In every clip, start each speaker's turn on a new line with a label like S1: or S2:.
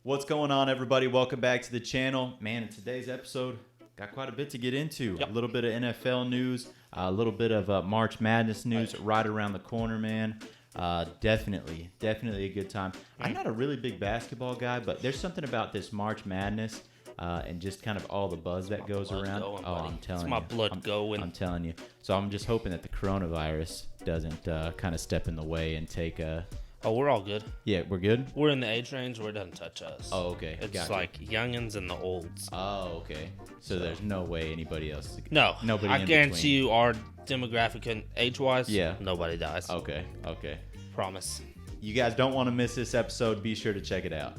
S1: What's going on, everybody? Welcome back to the channel. Man, in today's episode, got quite a bit to get into.
S2: Yep.
S1: A little bit of NFL news, a little bit of March Madness news right around the corner, man. Definitely a good time. I'm not a really big basketball guy, but there's something about this March Madness and just kind of all the buzz that goes around.
S2: Going,
S1: I'm telling
S2: it's
S1: you.
S2: my blood going.
S1: I'm telling you. So I'm just hoping that the coronavirus doesn't kind of step in the way and take a...
S2: Oh, we're all good.
S1: Yeah, we're good?
S2: We're in the age range where it doesn't touch us.
S1: Oh, okay.
S2: It's
S1: Gotcha.
S2: like youngins and the olds.
S1: Oh, okay. So there's no way anybody else is...
S2: No.
S1: Nobody
S2: I
S1: in
S2: guarantee
S1: between.
S2: you our demographic and age-wise,
S1: Yeah.
S2: nobody dies.
S1: Okay.
S2: Promise.
S1: You guys don't want to miss this episode. Be sure to check it out.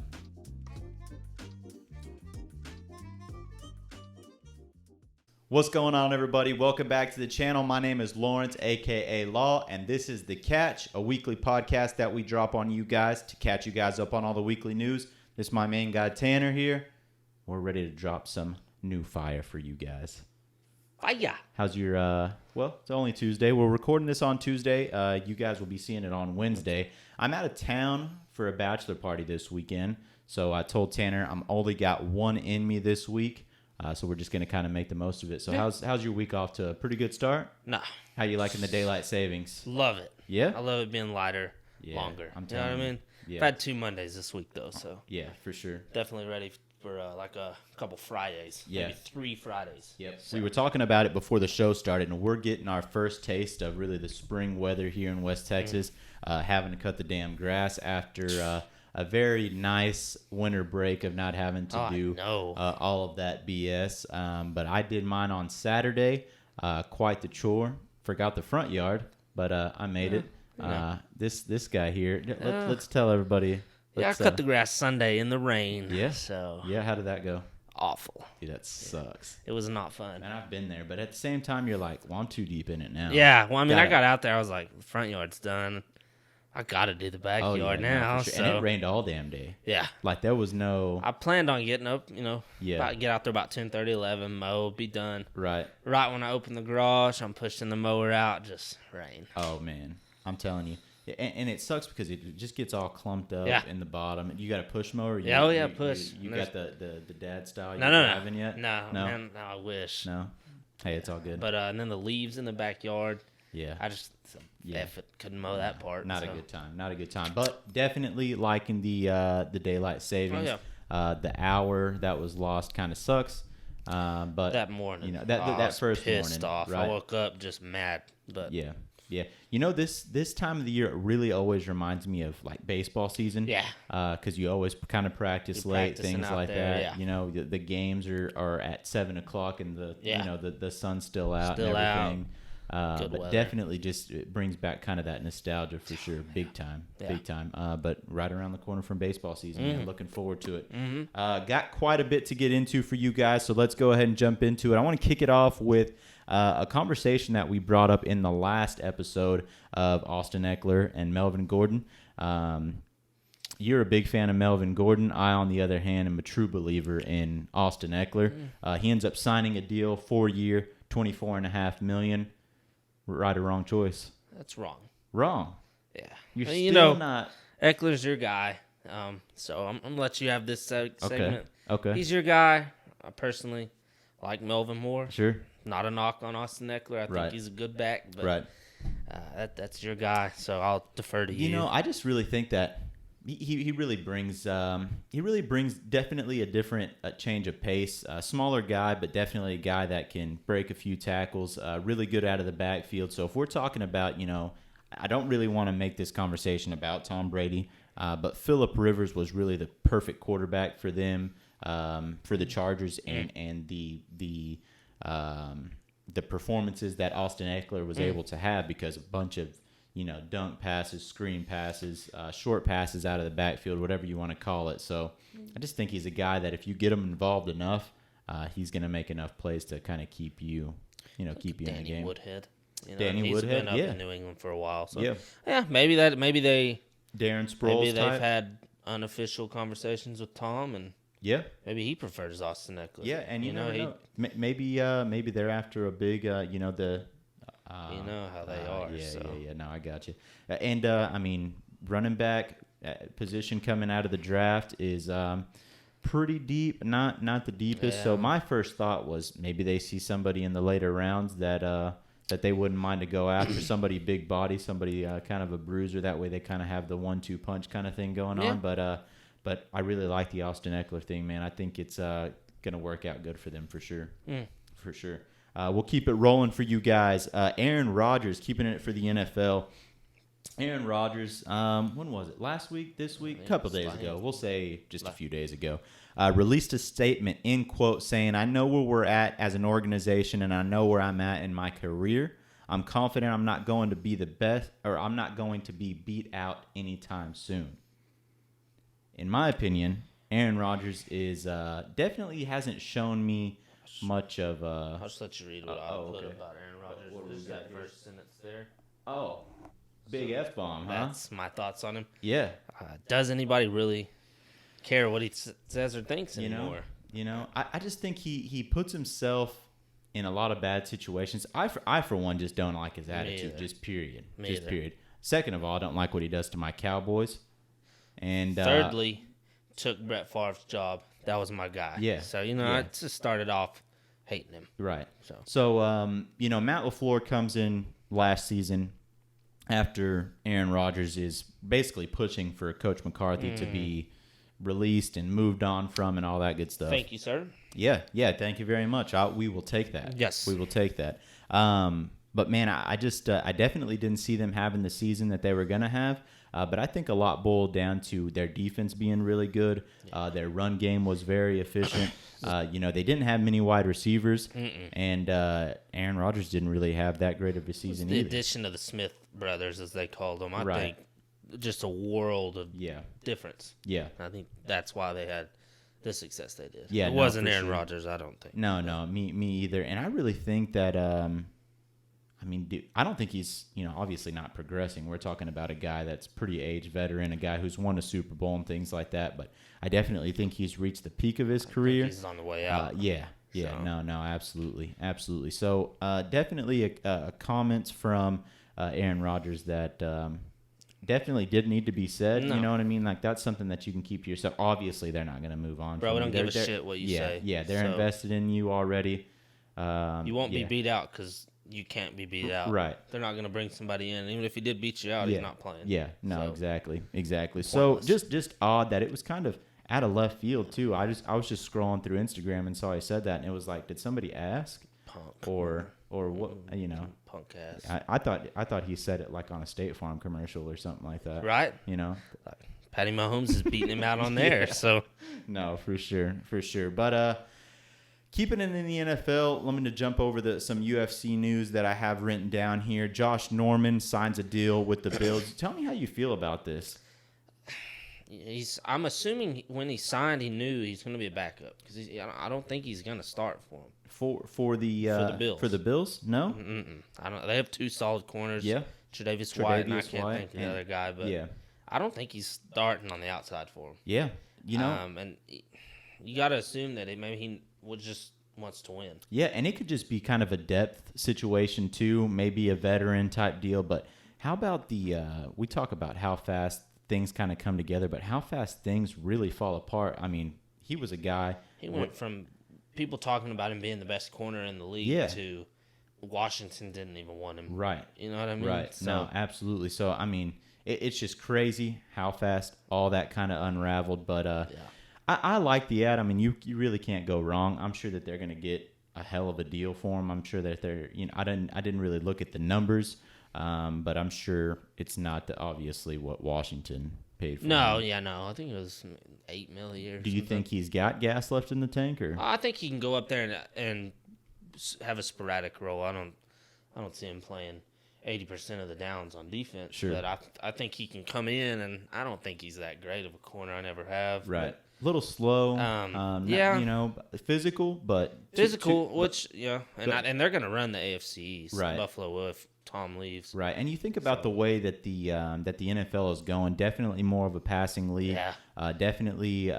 S1: What's going on, everybody? Welcome back to the channel. My name is Lawrence, a.k.a. Law, and this is The Catch, a weekly podcast that we drop on you guys to catch you guys up on all the weekly news. This is my main guy, Tanner, here. We're ready to drop some new fire for you guys.
S2: Fire.
S1: How's your, well, it's only Tuesday. We're recording this on Tuesday. You guys will be seeing it on Wednesday. I'm out of town for a bachelor party this weekend, so I told Tanner I'm only got one in me this week. So we're just going to kind of make the most of it. So
S2: Yeah.
S1: how's your week off to a pretty good start?
S2: Nah.
S1: How you liking the daylight savings?
S2: Love it.
S1: Yeah?
S2: I love it being lighter,
S1: Yeah,
S2: longer.
S1: I'm
S2: You know what I
S1: telling you.
S2: mean?
S1: Yeah.
S2: I've had 2 Mondays this week, though, so
S1: Yeah, for sure.
S2: definitely ready for like a couple Fridays.
S1: Yeah.
S2: Maybe 3 Fridays.
S1: Yep.
S2: So,
S1: We were talking about it before the show started, and we're getting our first taste of really the spring weather here in West Texas, having to cut the damn grass after a very nice winter break of not having to do all of that BS. But I did mine on Saturday. Quite the chore. Forgot the front yard, but I made it.
S2: Yeah.
S1: This guy here, let's tell everybody.
S2: I cut the grass Sunday in the rain.
S1: Yeah.
S2: So
S1: Yeah, how did that go?
S2: awful.
S1: Dude, that sucks.
S2: It was not fun.
S1: And I've been there, but at the same time, you're like, well, I'm too deep in it now.
S2: Yeah, well, I mean, I
S1: Gotta-
S2: got out there. I was like, front yard's done. I got to do the backyard now.
S1: for sure.
S2: So
S1: And it rained all damn day.
S2: yeah,
S1: Like, there was no...
S2: I planned on getting up.
S1: Yeah.
S2: Get out there about 10:30, 11, mow, be done.
S1: Right.
S2: Right when I open the garage, I'm pushing the mower out. Just rain.
S1: Oh, man. I'm telling you. And it sucks because it just gets all clumped up
S2: Yeah.
S1: in the bottom. You got a push mower?
S2: Push.
S1: You got the dad style
S2: No,
S1: you're
S2: no,
S1: driving yet?
S2: No,
S1: No?
S2: man, no, I wish.
S1: No? Hey, it's all good.
S2: But and then the leaves in the backyard.
S1: Yeah.
S2: I just couldn't mow that part.
S1: Not
S2: so.
S1: a good time. Not a good time. But definitely liking the daylight savings.
S2: Oh, yeah.
S1: The hour that was lost kind of sucks. But
S2: That morning,
S1: you know,
S2: I
S1: that
S2: was
S1: first
S2: pissed
S1: morning,
S2: off.
S1: right?
S2: I woke up just mad. But
S1: Yeah. You know, this time of the year, it really always reminds me of, like, baseball season.
S2: Yeah.
S1: Because you always kind of practice
S2: You're
S1: late,
S2: practicing
S1: things
S2: out
S1: like
S2: there,
S1: that.
S2: yeah.
S1: You know, the games are at 7 o'clock and the sun's still out
S2: Still
S1: and
S2: out.
S1: everything.
S2: Good
S1: But
S2: weather.
S1: definitely just it brings back kind of that nostalgia for sure. Big time.
S2: Yeah.
S1: Big time. But right around the corner from baseball season, man. Looking forward to it.
S2: Mm-hmm.
S1: Got quite a bit to get into for you guys, so let's go ahead and jump into it. I want to kick it off with a conversation that we brought up in the last episode of Austin Eckler and Melvin Gordon. You're a big fan of Melvin Gordon. I, on the other hand, am a true believer in Austin Eckler. He ends up signing a deal, 4-year, $24.5 million. Right or wrong choice?
S2: that's wrong.
S1: Wrong.
S2: Yeah.
S1: You're
S2: Well,
S1: still not.
S2: Eckler's your guy. So I'm going to let you have this segment.
S1: Okay.
S2: He's your guy. I personally like Melvin more.
S1: Sure.
S2: Not a knock on Austin Eckler. I think
S1: Right.
S2: he's a good back. But
S1: Right.
S2: that's your guy. So I'll defer to you.
S1: You know, I just really think that he really brings definitely a different change of pace. Smaller guy, but definitely a guy that can break a few tackles. Really good out of the backfield. So if we're talking about, I don't really want to make this conversation about Tom Brady, but Phillip Rivers was really the perfect quarterback for them, for the Chargers, and the performances that Austin Eckler was able to have because a bunch of dunk passes, screen passes, short passes out of the backfield, whatever you want to call it. So I just think he's a guy that if you get him involved enough, he's going to make enough plays to kind of keep you keep you in the game.
S2: Woodhead.
S1: Danny
S2: he's
S1: Woodhead,
S2: been up
S1: yeah.
S2: in New England for a while. So
S1: Yeah.
S2: maybe
S1: Darren Sproles
S2: they've
S1: type.
S2: had unofficial conversations with Tom, and
S1: Yeah.
S2: maybe he prefers Austin Eckler.
S1: Yeah, and you never
S2: he,
S1: know. Maybe they're after a big, the.
S2: you know how they are.
S1: Yeah,
S2: so.
S1: yeah. No, I got you. And I mean, running back, position coming out of the draft is pretty deep, not the deepest.
S2: Yeah.
S1: So my first thought was maybe they see somebody in the later rounds that they wouldn't mind to go after, somebody big body, somebody kind of a bruiser. That way they kind of have the 1-2 punch kind of thing going on. But I really like the Austin Eckler thing, man. I think it's going to work out good for them for sure. For sure. We'll keep it rolling for you guys. Aaron Rodgers, keeping it for the NFL. Aaron Rodgers, when was it? Last week? This week? A couple days ago. We'll say just a few days ago. Released a statement, in quote, saying, "I know where we're at as an organization, and I know where I'm at in my career. I'm confident I'm not going to be the best, or I'm not going to be beat out anytime soon." In my opinion, Aaron Rodgers is definitely hasn't shown me much of.
S2: I'll just let you read what I put about Aaron Rodgers.
S1: What
S2: There's that first sentence there.
S1: Oh, big F-bomb, huh?
S2: That's my thoughts on him.
S1: Yeah.
S2: Does anybody really care what he says or thinks anymore?
S1: I just think he puts himself in a lot of bad situations. I for one just don't like his attitude. Just period. Period. Second of all, I don't like what he does to my Cowboys. And
S2: thirdly, took Brett Favre's job. That was my guy.
S1: Yeah.
S2: So I just started off hating him.
S1: Right. So Matt LaFleur comes in last season after Aaron Rodgers is basically pushing for Coach McCarthy to be released and moved on from and all that good stuff.
S2: Thank you, sir.
S1: Yeah. Thank you very much. We will take that.
S2: Yes.
S1: We will take that. But, man, I definitely didn't see them having the season that they were going to have. But I think a lot boiled down to their defense being really good. Their run game was very efficient. They didn't have many wide receivers. And Aaron Rodgers didn't really have that great of a season either.
S2: The addition of the Smith brothers, as they called them, I think just a world of difference.
S1: Yeah.
S2: I think that's why they had the success they did.
S1: Yeah,
S2: it wasn't Aaron Rodgers, I don't think.
S1: No, me either. And I really think that I don't think he's, obviously not progressing. We're talking about a guy that's pretty aged veteran, a guy who's won a Super Bowl and things like that. But I definitely think he's reached the peak of his career.
S2: He's on the way out.
S1: No, absolutely. So definitely a comments from Aaron Rodgers that definitely did need to be said. No. You know what I mean? Like, that's something that you can keep to yourself. Obviously, they're not going to move on.
S2: Bro, we don't give a shit what you say.
S1: Yeah, they're invested in you already.
S2: You won't be beat out because you can't be beat out.
S1: Right.
S2: They're not going to bring somebody in. Even if he did beat you out, he's not playing.
S1: Yeah, no,
S2: so.
S1: Exactly. So just odd that it was kind of out of left field too. I was just scrolling through Instagram and saw he said that, and it was like, did somebody ask?
S2: Punk.
S1: Or what,
S2: Punk ass.
S1: I thought he said it like on a State Farm commercial or something like that.
S2: Right. Patty Mahomes is beating him out on there. So
S1: no, for sure. But keeping it in the NFL, let me to jump over some UFC news that I have written down here. Josh Norman signs a deal with the Bills. Tell me how you feel about this.
S2: I'm assuming when he signed, he knew he's going to be a backup because I don't think he's going to start for him.
S1: For the Bills. For the Bills? No.
S2: I don't. They have two solid corners.
S1: Yeah.
S2: Tre'Davious White, and I can't think of the other guy, but I don't think he's starting on the outside for him.
S1: Yeah.
S2: And you got to assume that maybe he just wants to win.
S1: Yeah, and it could just be kind of a depth situation too, maybe a veteran type deal. But how about we talk about how fast things kind of come together, but how fast things really fall apart. I mean, he was a guy.
S2: He went from people talking about him being the best corner in the league to Washington didn't even want him.
S1: Right.
S2: You know what I mean?
S1: Right. So, no, absolutely. So, I mean, it's just crazy how fast all that kind of unraveled. But I like the ad. I mean, you really can't go wrong. I'm sure that they're going to get a hell of a deal for him. I'm sure that they're, I didn't really look at the numbers, but I'm sure it's not obviously what Washington paid for him.
S2: No. I think it was $8 million a year.
S1: Do you think he's got gas left in the tank, or?
S2: I think he can go up there and have a sporadic role. I don't see him playing 80% of the downs on defense.
S1: Sure.
S2: But I think he can come in, and I don't think he's that great of a corner. I never have.
S1: Right. A little slow. Physical, but
S2: and they're going to run the AFC East.
S1: Right.
S2: Buffalo will if Tom leaves.
S1: Right. And you think about the way that the NFL is going. Definitely more of a passing league.
S2: Yeah.
S1: Definitely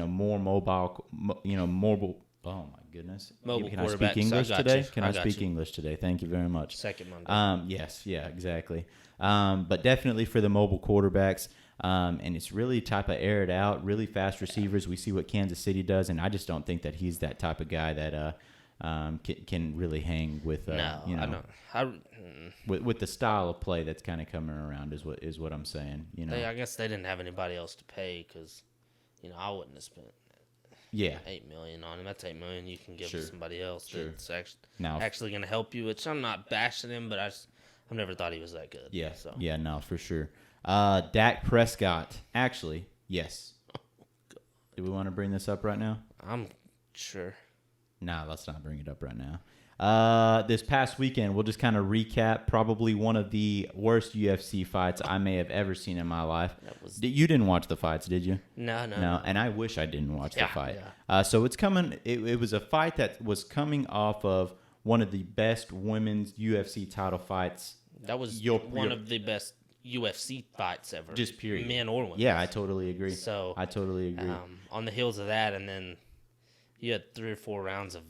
S1: more mobile. Mobile. Oh my goodness.
S2: Mobile
S1: Can I
S2: quarterbacks.
S1: speak English today? Can I speak
S2: you.
S1: English today? Thank you very much.
S2: Second Monday.
S1: Yes. Yeah. Exactly. But definitely for the mobile quarterbacks. And it's really type of aired out, really fast receivers. We see what Kansas City does, and I just don't think that he's that type of guy that can really hang with with the style of play that's kind of coming around is what I'm saying.
S2: I guess they didn't have anybody else to pay because I wouldn't have spent $8 million on him. That's $8 million you can give to somebody else that's actually going to help you. Which I'm not bashing him, but I've never thought he was that good.
S1: Yeah,
S2: so.
S1: Yeah, no, for sure. Dak Prescott, actually, yes. Do we want to bring this up right now?
S2: I'm sure.
S1: Nah, let's not bring it up right now. This past weekend, we'll just kind of recap probably one of the worst UFC fights I may have ever seen in my life. You didn't watch the fights, did you?
S2: No.
S1: And I wish I didn't watch the fight. Yeah. So it's coming. It was a fight that was coming off of one of the best women's UFC title fights.
S2: That was one of the best UFC fights ever.
S1: Just period.
S2: Men or women.
S1: Yeah, I totally agree. I totally agree.
S2: On the heels of that, and then you had 3 or 4 rounds of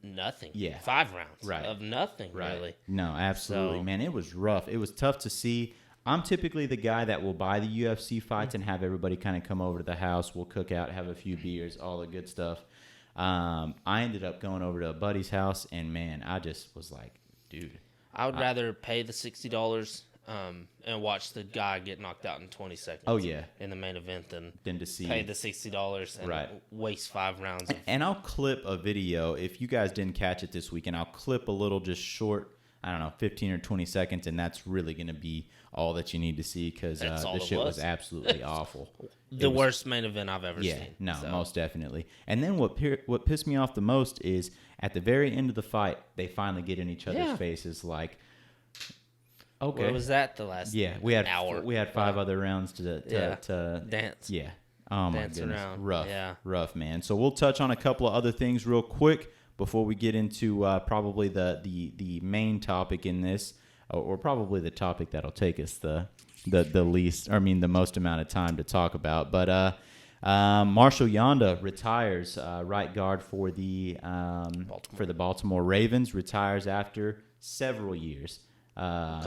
S2: nothing.
S1: Yeah.
S2: 5 rounds of nothing, really.
S1: No, absolutely. Man, it was rough. It was tough to see. I'm typically the guy that will buy the UFC fights and have everybody kind of come over to the house. We'll cook out, have a few beers, all the good stuff. I ended up going over to a buddy's house, and, man, I just was like, dude.
S2: I would rather pay the $60 and watch the guy get knocked out in 20 seconds.
S1: Oh, yeah.
S2: In the main event than
S1: to see
S2: pay the $60 and waste 5 rounds.
S1: And I'll clip a video. If you guys didn't catch it this weekend, I'll clip a little just short, 15 or 20 seconds, and that's really going to be all that you need to see because the shit was absolutely awful.
S2: The worst main event I've ever seen.
S1: No, most definitely. And then what pissed me off the most is at the very end of the fight, they finally get in each other's faces like, okay.
S2: What was that the last hour?
S1: We had 5 other rounds to
S2: dance.
S1: Yeah. Oh, my goodness.
S2: Around.
S1: Rough, man. So we'll touch on a couple of other things real quick before we get into probably the main topic in this, or probably the topic that'll take us the most amount of time to talk about. But Marshall Yanda retires, right guard for the Baltimore Ravens, retires after several years. 12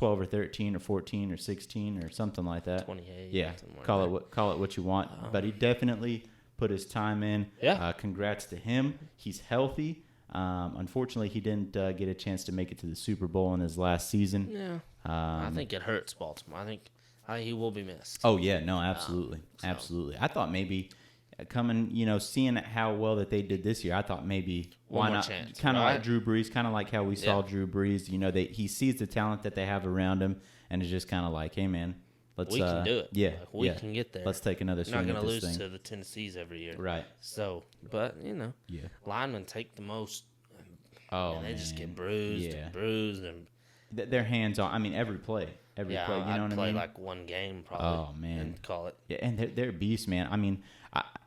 S1: or 13 or 14 or 16 or something like that.
S2: 28.
S1: Yeah, call it what you want. But he definitely put his time in.
S2: Yeah.
S1: Congrats to him. He's healthy. Unfortunately, he didn't get a chance to make it to the Super Bowl in his last season.
S2: Yeah. I think it hurts Baltimore. I think he will be missed.
S1: Oh yeah, no, absolutely, absolutely. I thought maybe coming, seeing how well that they did this year, I thought maybe why not? Kind of like Drew Brees, kind of like how we saw Drew Brees. He sees the talent that they have around him, and is just kind of like, hey man,
S2: we can do it.
S1: Yeah,
S2: we can get there.
S1: Let's take another swing at this thing.
S2: Not going to lose to the Tennessees every year,
S1: right?
S2: So, but linemen take the most.
S1: Oh,
S2: and they just get bruised, and bruised, and
S1: their hands on. I mean, every play. Play. You know what I mean?
S2: Play like one game probably.
S1: Oh man,
S2: and call it.
S1: Yeah, and they're beasts, man. I mean,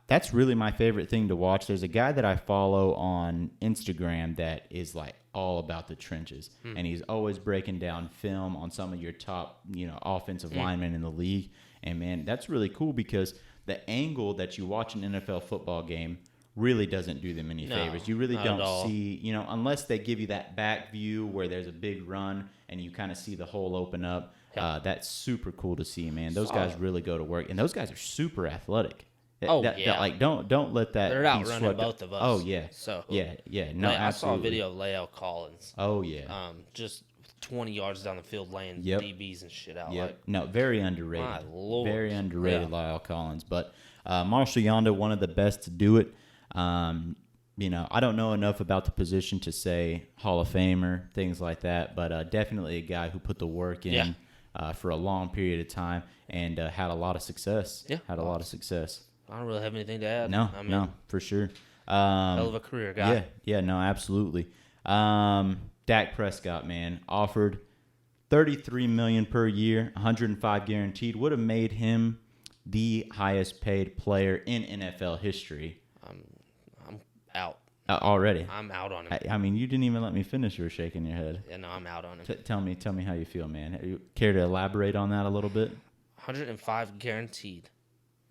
S1: that's really my favorite thing to watch. There's a guy that I follow on Instagram that is like all about the trenches, and he's always breaking down film on some of your top, offensive linemen in the league. And man, that's really cool because the angle that you watch an NFL football game really doesn't do them any favors. You really don't see, unless they give you that back view where there's a big run and you kind of see the hole open up. That's super cool to see, man. Those guys really go to work, and those guys are super athletic. Don't let that.
S2: They're outrunning both of us.
S1: Oh yeah.
S2: So
S1: yeah. No, absolutely.
S2: I saw a video of Lael Collins.
S1: Oh yeah.
S2: Just 20 yards down the field laying DBs and shit out.
S1: Yep. No, very underrated.
S2: My Lord.
S1: Very underrated, Lael Collins. But Marshall Yanda, one of the best to do it. I don't know enough about the position to say Hall of Famer, things like that, but definitely a guy who put the work in for a long period of time and had a lot of success. Yeah. Had a lot of success.
S2: I don't really have anything to add.
S1: No, for sure.
S2: Hell of a career guy.
S1: Yeah, no, absolutely. Dak Prescott, man, offered $33 million per year, 105 guaranteed, would have made him the highest paid player in NFL history.
S2: I'm out.
S1: Already?
S2: I'm out on him.
S1: I mean, you didn't even let me finish. You were shaking your head.
S2: Yeah, no, I'm out on him.
S1: Tell me how you feel, man. You care to elaborate on that a little bit?
S2: 105 guaranteed.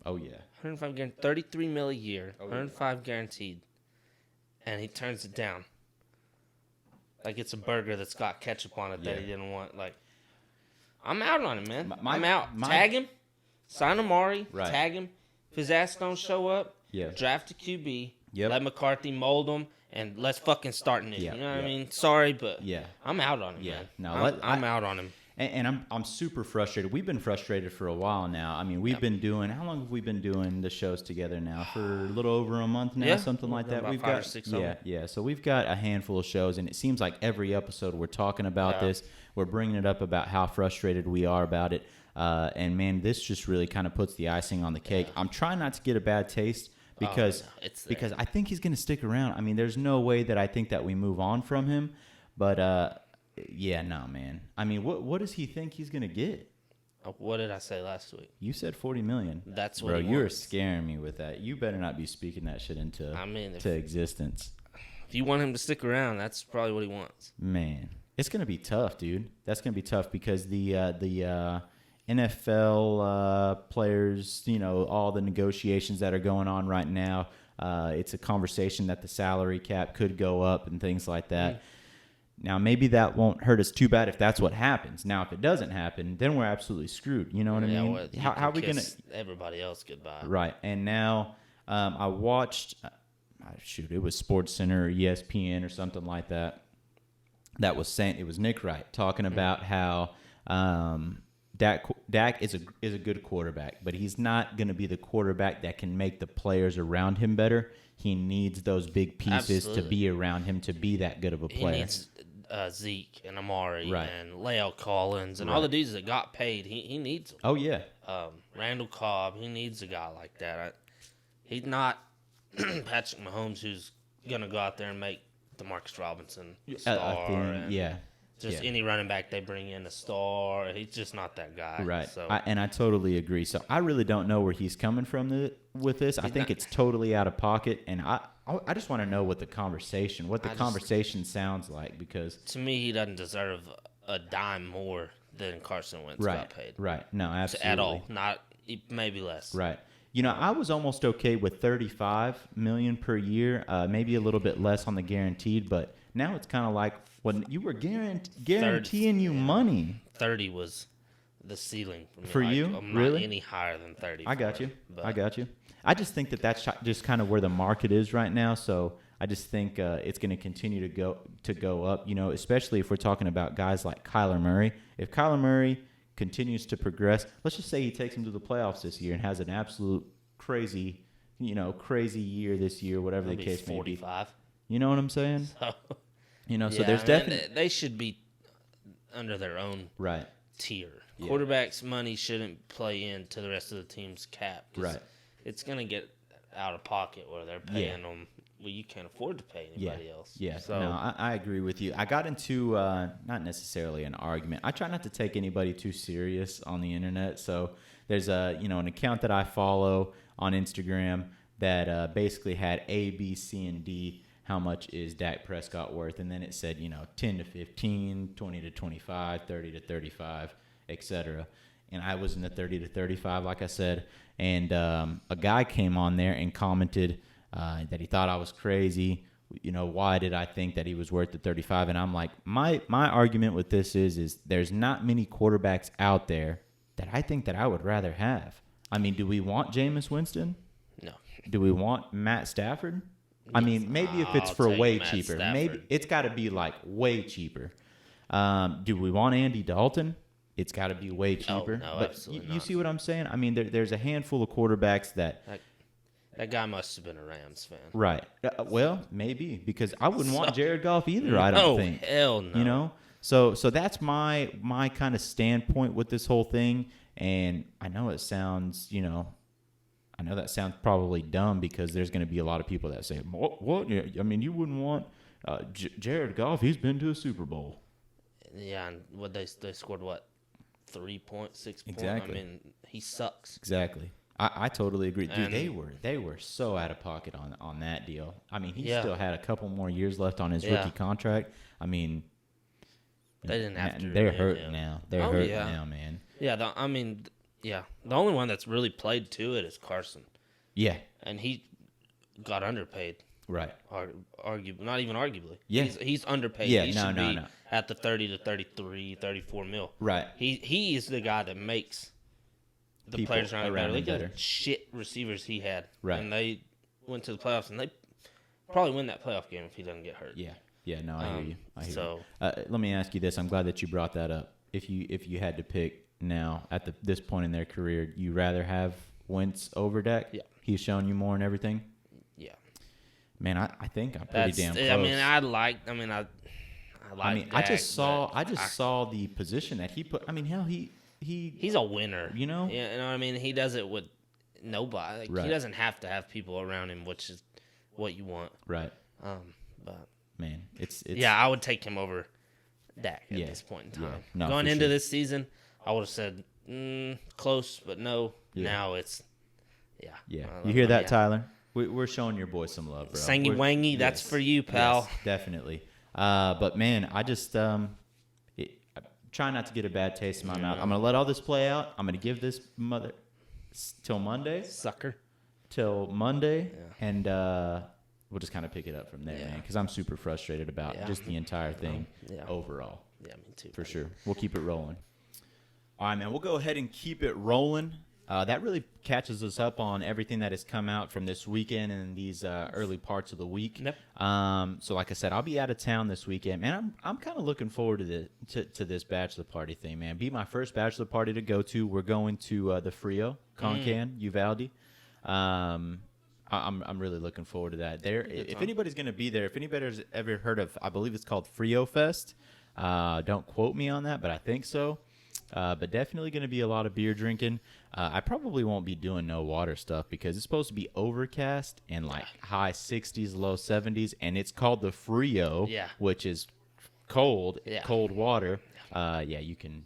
S1: Oh, yeah.
S2: 105 guaranteed. $33 million a year. 105 guaranteed. And he turns it down. Like it's a burger that's got ketchup on it that he didn't want. Like, I'm out on him, man. I'm out. Tag him. Sign Amari, tag him. If his ass don't show up, draft a QB. Let McCarthy mold him, and let's fucking start new. You know what I mean? Sorry, but I'm out on him, man. No, I'm out on him.
S1: And I'm super frustrated. We've been frustrated for a while now. I mean, we've been doing. How long have we been doing the shows together now? For a little over a month now, something like that.
S2: We've got 5 or 6.
S1: So we've got a handful of shows, and it seems like every episode we're talking about this. We're bringing it up about how frustrated we are about it. And man, this just really kind of puts the icing on the cake. I'm trying not to get a bad taste because I think he's going to stick around. I mean, there's no way that I think that we move on from him, but. No, man. I mean, what does he think he's gonna get?
S2: What did I say last week?
S1: You said $40 million.
S2: That's what.
S1: Bro, you're scaring me with that. You better not be speaking that shit into existence.
S2: If you want him to stick around, that's probably what he wants.
S1: Man, it's gonna be tough, dude. That's gonna be tough because the NFL players, all the negotiations that are going on right now. It's a conversation that the salary cap could go up and things like that. Mm-hmm. Now, maybe that won't hurt us too bad if that's what happens. Now, if it doesn't happen, then we're absolutely screwed. You know what I mean?
S2: Well, how are we going to... everybody else goodbye.
S1: Right. And now I watched... it was SportsCenter or ESPN or something like that. That was saying... It was Nick Wright talking about how Dak is a good quarterback, but he's not going to be the quarterback that can make the players around him better. He needs those big pieces to be around him to be that good of a player.
S2: He needs Zeke and Amari and La'el Collins and all the dudes that got paid. He needs them.
S1: Oh, yeah.
S2: Randall Cobb, he needs a guy like that. He's not Patrick Mahomes, who's going to go out there and make DeMarcus Robinson a star. Any running back they bring in a star. He's just not that guy.
S1: Right.
S2: So.
S1: I totally agree. So I really don't know where he's coming from with this. I think it's totally out of pocket, and I just want to know what the conversation sounds like, because
S2: to me he doesn't deserve a dime more than Carson Wentz got paid.
S1: Right. No, absolutely.
S2: At all. Not maybe less.
S1: Right. I was almost okay with $35 million per year, maybe a little bit less on the guaranteed, but now it's kind of like when you were guaranteeing you money.
S2: 30 was the ceiling for me.
S1: For you?
S2: I'm
S1: really?
S2: Not any higher than 30.
S1: I got you. I just think that's just kind of where the market is right now. So I just think it's going to continue to go up. Especially if we're talking about guys like Kyler Murray. If Kyler Murray continues to progress, let's just say he takes him to the playoffs this year and has an absolute crazy year this year, whatever the case may be.
S2: 45.
S1: You know what I'm saying? So there's definitely...
S2: They should be under their own tier.
S1: Yeah.
S2: Quarterbacks' money shouldn't play into the rest of the team's cap.
S1: Right.
S2: It's going to get out of pocket where they're paying them. Well, you can't afford to pay anybody else.
S1: Yeah,
S2: so,
S1: no, I agree with you. I got into not necessarily an argument. I try not to take anybody too serious on the internet. So there's an account that I follow on Instagram that basically had A, B, C, and D. How much is Dak Prescott worth? And then it said, 10 to 15, 20 to 25, 30 to 35, etc. And I was in the 30 to 35, like I said. And a guy came on there and commented that he thought I was crazy. Why did I think that he was worth the 35? And I'm like, my argument with this is there's not many quarterbacks out there that I think that I would rather have. I mean, do we want Jameis Winston?
S2: No.
S1: Do we want Matt Stafford? I mean, maybe if it's for way cheaper.
S2: Stafford.
S1: Maybe it's got to be like way cheaper. Do we want Andy Dalton? It's got to be way cheaper.
S2: No,
S1: but
S2: absolutely
S1: you
S2: not.
S1: See what I'm saying? I mean, there's a handful of quarterbacks that
S2: guy must have been a Rams fan.
S1: Right. Well, maybe, because I wouldn't want Jared Goff either. I don't think.
S2: Hell no.
S1: So that's my kind of standpoint with this whole thing. And I know it sounds, I know that sounds probably dumb, because there's going to be a lot of people that say, what? I mean, you wouldn't want Jared Goff. He's been to a Super Bowl.
S2: Yeah, and what they scored, 3 points, 6 points?
S1: Exactly.
S2: I mean, he sucks.
S1: Exactly. I totally agree. Dude, they were so out of pocket on that deal. I mean, he still had a couple more years left on his rookie contract. I mean,
S2: they didn't have to.
S1: They're hurting now. They're hurting now, man.
S2: Yeah, the only one that's really played to it is Carson.
S1: Yeah.
S2: And he got underpaid.
S1: Right.
S2: Not even arguably.
S1: Yeah.
S2: He's underpaid.
S1: Yeah,
S2: he should be at the 30 to 33, 34 mil.
S1: Right.
S2: He is the guy that makes the players around him. Look at the shit receivers he had.
S1: Right.
S2: And they went to the playoffs, and they probably win that playoff game if he doesn't get hurt.
S1: Yeah. Yeah, no, I hear you. Let me ask you this. I'm glad that you brought that up. If you had to pick now at this point in their career, you rather have Wentz over Dak?
S2: Yeah.
S1: He's shown you more and everything?
S2: Yeah.
S1: Man, I think I'm pretty damn close. I just saw the position that he put. I mean, hell,
S2: he's a winner.
S1: You know?
S2: Yeah, you know what I mean? He does it with nobody. Like, He doesn't have to have people around him, which is what you want.
S1: Right.
S2: But
S1: man, it's
S2: I would take him over Dak at this point in time.
S1: Yeah. No,
S2: going into this season, I would have said close, but no. Yeah. Now it's
S1: yeah. You hear that, Tyler? We're showing your boy some love, bro.
S2: Sangy wangy, that's for you, pal.
S1: Yes, definitely. But man, I just try not to get a bad taste in my mouth. I'm gonna let all this play out. I'm gonna give this mother till Monday,
S2: sucker,
S1: and we'll just kind of pick it up from there, man. Because I'm super frustrated about just the entire thing overall.
S2: Yeah, me too.
S1: For sure. We'll keep it rolling. All right, man. We'll go ahead and keep it rolling. That really catches us up on everything that has come out from this weekend and these early parts of the week.
S2: Yep.
S1: So, like I said, I'll be out of town this weekend, man. I'm kind of looking forward to this bachelor party thing, man. Be my first bachelor party to go to. We're going to the Frio Concan Uvalde. I'm really looking forward to that. If anybody's going to be there, if anybody's ever heard of, I believe it's called Frio Fest. Don't quote me on that, but I think so. But definitely going to be a lot of beer drinking. I probably won't be doing no water stuff because it's supposed to be overcast and like high 60s, low 70s, and it's called the Frio, which is cold water. You can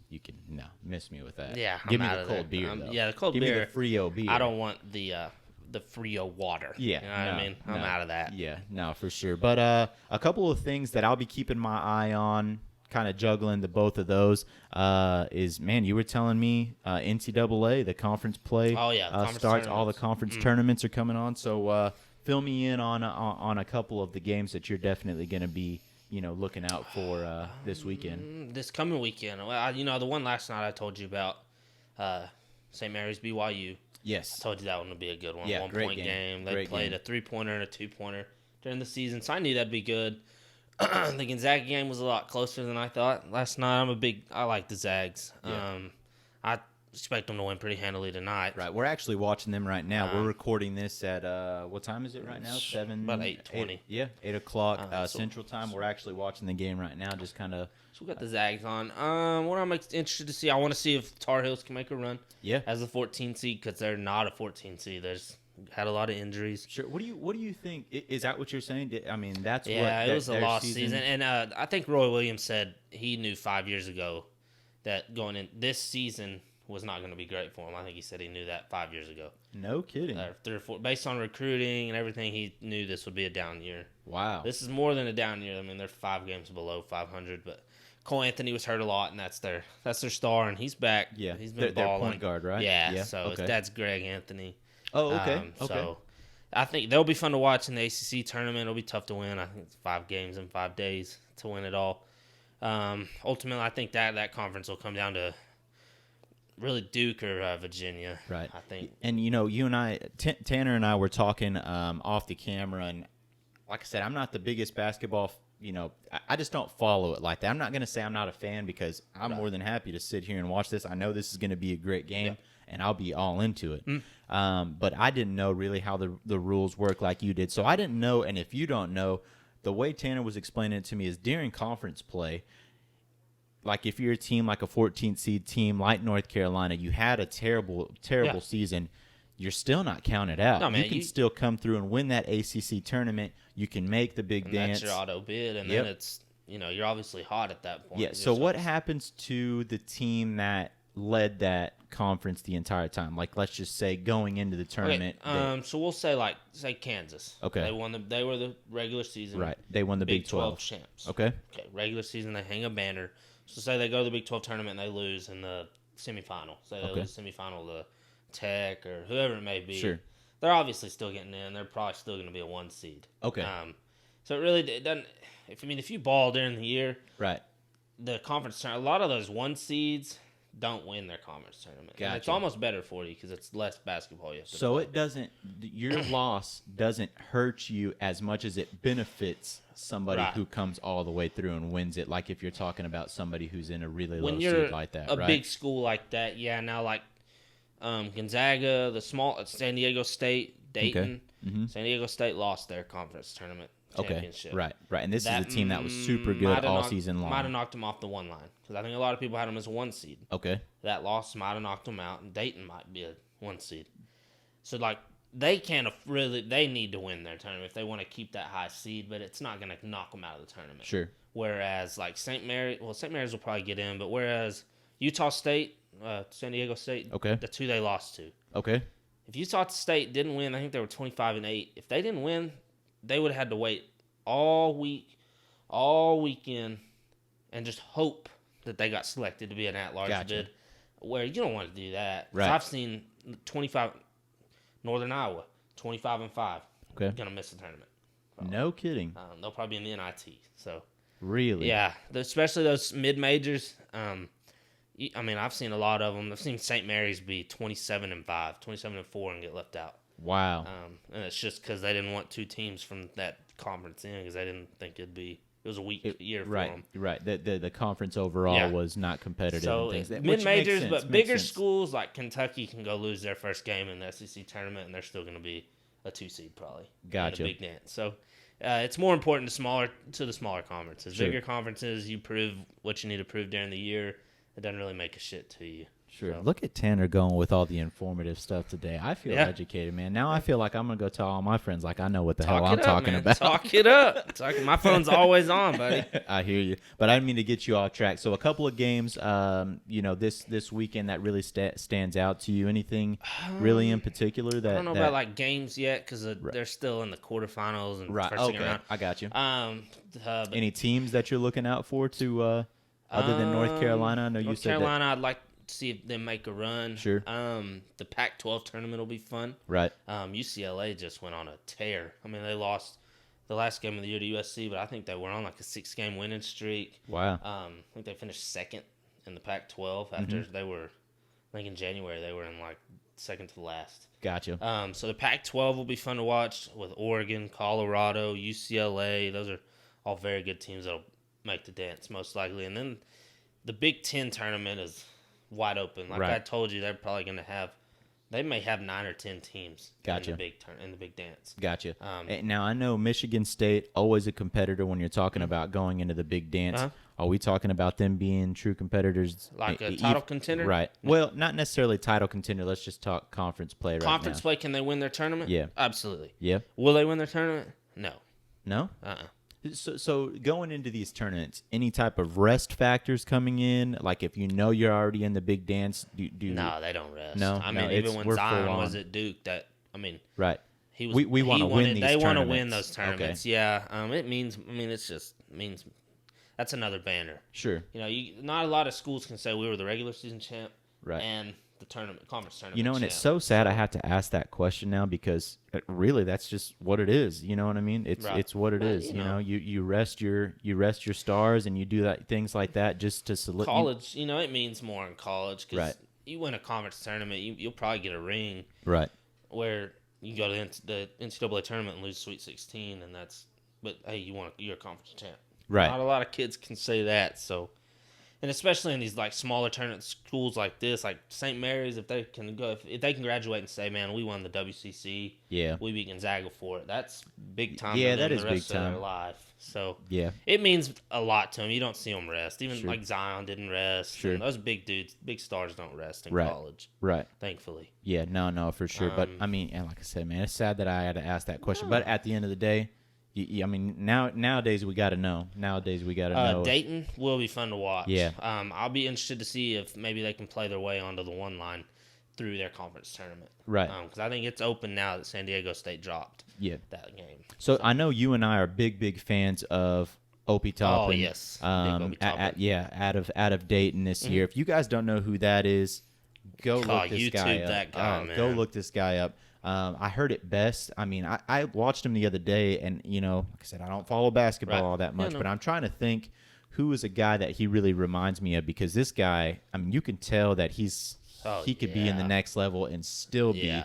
S1: miss me with that.
S2: Yeah,
S1: give me the cold beer.
S2: The cold
S1: beer. Give me the Frio beer.
S2: I don't want the Frio water.
S1: Yeah,
S2: you know what I mean? I'm out of that.
S1: Yeah, no, for sure. But a couple of things that I'll be keeping my eye on, kind of juggling the both of those, is, man, you were telling me NCAA, the conference play starts. All the conference tournaments are coming on. So fill me in on a couple of the games that you're definitely going to be, looking out for this weekend.
S2: This coming weekend. Well, the one last night I told you about, St. Mary's BYU.
S1: Yes.
S2: I told you that one would be a good one.
S1: Yeah,
S2: 1 point game. They played a 3-pointer and a 2-pointer during the season, so I knew that'd be good. The Gonzaga game was a lot closer than I thought last night. I like the Zags.
S1: Yeah.
S2: I expect them to win pretty handily tonight.
S1: Right. We're actually watching them right now. We're recording this at, what time is it right now?
S2: About 8:20.
S1: 8 o'clock Central Time. We're actually watching the game right now, just kind of.
S2: So we got the Zags on. What I'm interested to see, I want to see if Tar Heels can make a run as a 14 seed, because they're not a 14 seed. There's had a lot of injuries.
S1: Sure. What do you think? Is that what you're saying? I mean, that's
S2: it was a lost season. And I think Roy Williams said he knew 5 years ago that going in this season was not going to be great for him. I think he said he knew that 5 years ago.
S1: No kidding.
S2: 3 or 4, based on recruiting and everything, he knew this would be a down year.
S1: Wow.
S2: This is more than a down year. I mean, they're 5 games below 500, but Cole Anthony was hurt a lot, and that's their star, and he's back.
S1: Yeah,
S2: he's been balling.
S1: Their point guard, right?
S2: Yeah. So his dad's Greg Anthony.
S1: Oh, okay.
S2: So I think they'll be fun to watch in the ACC tournament. It'll be tough to win. I think it's 5 games in 5 days to win it all. Ultimately, I think that conference will come down to really Duke or Virginia.
S1: Right.
S2: I think.
S1: And you and I, Tanner and I, were talking off the camera, and like I said, I'm not the biggest basketball. I just don't follow it like that. I'm not going to say I'm not a fan, because I'm more than happy to sit here and watch this. I know this is going to be a great game, and I'll be all into it. But I didn't know really how the rules work like you did. So I didn't know, and if you don't know, the way Tanner was explaining it to me is during conference play, like if you're a team like a 14th seed team like North Carolina, you had a terrible season, you're still not counted out.
S2: No, man,
S1: you can still come through and win that ACC tournament. You can make the big dance.
S2: That's your auto bid, and then it's, you're obviously hot at that point.
S1: Yeah, so what happens to the team that led that conference the entire time? Like, let's just say going into the tournament.
S2: Okay, so we'll say Kansas.
S1: Okay.
S2: They were the regular season.
S1: Right. They won the Big 12
S2: champs.
S1: Okay.
S2: Okay, regular season, they hang a banner. So say they go to the Big 12 tournament and they lose in the semifinal. Say they lose the semifinal to Tech or whoever it may be.
S1: Sure.
S2: They're obviously still getting in. They're probably still going to be a 1 seed.
S1: Okay.
S2: So it doesn't. If you ball during the year,
S1: right?
S2: The conference, a lot of those 1 seeds, don't win their conference tournament.
S1: Gotcha.
S2: And it's almost better for you because it's less basketball you have to
S1: So
S2: play.
S1: it doesn't – your loss doesn't hurt you as much as it benefits somebody who comes all the way through and wins it, like if you're talking about somebody who's in a really low seed like that,
S2: a big school like that, now like Gonzaga, the small San Diego State, Dayton. Okay. San Diego State lost their conference tournament championship.
S1: Right. And this is a team that was super good all season long.
S2: Might have knocked them off the one line because I think a lot of people had them as a 1 seed.
S1: Okay.
S2: That loss might have knocked them out, and Dayton might be a 1 seed. So, like, they can't really – they need to win their tournament if they want to keep that high seed, but it's not going to knock them out of the tournament.
S1: Sure.
S2: Whereas, like, St. Mary's will probably get in, but whereas Utah State, San Diego State, that's who they lost to.
S1: Okay.
S2: If Utah State didn't win, I think they were 25-8. If they didn't win, they would have had to wait all weekend, and just hope that they got selected to be an at-large bid. Where you don't want to do that.
S1: Right.
S2: I've seen 25 Northern Iowa 25-5.
S1: Okay.
S2: Gonna miss the tournament.
S1: Probably. No kidding.
S2: They'll probably be in the NIT. So.
S1: Really.
S2: Yeah, especially those mid-majors. I mean, I've seen a lot of them. I've seen St. Mary's be 27-5, 27-4, and get left out.
S1: Wow.
S2: And it's just because they didn't want 2 teams from that conference in because they didn't think it was a weak year for them.
S1: Right. The conference overall was not competitive.
S2: So mid-majors, but bigger schools like Kentucky can go lose their first game in the SEC tournament, and they're still going to be a 2 seed probably.
S1: Gotcha.
S2: In a big dance. So it's more important to the smaller conferences.
S1: Sure.
S2: Bigger conferences, you prove what you need to prove during the year. It doesn't really make a shit to you.
S1: Sure.
S2: So.
S1: Look at Tanner going with all the informative stuff today. I feel educated, man. Now I feel like I'm going to go tell all my friends like I know what the hell I'm talking about.
S2: Talk it up. My phone's always on, buddy.
S1: I hear you. But I didn't mean to get you off track. So a couple of games, this weekend that really stands out to you. Anything really in particular that –
S2: I don't know about like games yet because they're still in the quarterfinals and first second round.
S1: I got you. Any teams that you're looking out for to other than North Carolina? I know you said
S2: Carolina, I'd like to see if they make a run.
S1: Sure.
S2: The Pac-12 tournament will be fun.
S1: Right.
S2: UCLA just went on a tear. I mean, they lost the last game of the year to USC, but I think they were on like a 6-game winning streak.
S1: Wow.
S2: I think they finished second in the Pac-12 after they were, I think in January they were in like second to the last.
S1: Gotcha.
S2: So the Pac-12 will be fun to watch with Oregon, Colorado, UCLA. Those are all very good teams that'll make the dance most likely. And then the Big Ten tournament is wide open. Like I told you, they're probably going to have – they may have 9 or 10 teams in the big dance.
S1: Gotcha. Now, I know Michigan State, always a competitor when you're talking about going into the big dance. Are we talking about them being true competitors?
S2: Like a title contender?
S1: Right. No. Well, not necessarily title contender. Let's just talk conference play right now.
S2: Conference play, can they win their tournament?
S1: Yeah.
S2: Absolutely.
S1: Yeah.
S2: Will they win their tournament? No.
S1: No? So going into these tournaments, any type of rest factors coming in? Like if you know you're already in the big dance,
S2: no, they don't rest.
S1: No,
S2: I mean, even when Zion was at Duke,
S1: right.
S2: He was.
S1: We want to win these.
S2: They
S1: want
S2: to win those tournaments. Okay. Yeah. It means. I mean, it just means that's another banner.
S1: Sure.
S2: Not a lot of schools can say we were the regular season champ.
S1: Right.
S2: And the conference tournament.
S1: And it's so sad I have to ask that question now because really that's just what it is. You know what I mean? It's what it is. You rest your stars and you do things like that just to select
S2: college. It means more in college because you win a conference tournament, you'll probably get a ring.
S1: Right.
S2: Where you go to the NCAA tournament and lose Sweet 16, and but hey, you're a conference champ.
S1: Right.
S2: Not a lot of kids can say that. So. And especially in these like smaller tournament schools like this, like St. Mary's, if they can graduate and say, "Man, we won the WCC, we beat Gonzaga for it," that's big time.
S1: Yeah,
S2: for them
S1: that is
S2: the rest
S1: big time.
S2: Of their life. So
S1: it
S2: means a lot to them. You don't see them rest. Even like Zion didn't rest.
S1: Sure.
S2: And those big dudes, big stars, don't rest in college.
S1: Right.
S2: Thankfully.
S1: Yeah. No, for sure. But I mean, and like I said, man, it's sad that I had to ask that question. But at the end of the day. I mean, nowadays we got to know.
S2: Dayton will be fun to watch.
S1: Yeah.
S2: I'll be interested to see if maybe they can play their way onto the one line through their conference tournament.
S1: Right.
S2: Because I think it's open now that San Diego State dropped that game.
S1: So I know you and I are big fans of Opie Toppin.
S2: Oh, yes.
S1: Out of Dayton this year. If you guys don't know who that is, go look this guy up.
S2: That guy, man.
S1: Go look this guy up. I heard it best. I mean, I watched him the other day, and like I said, I don't follow basketball all that much, but I'm trying to think who is a guy that he really reminds me of, because this guy, I mean, you can tell that he could be in the next level and still be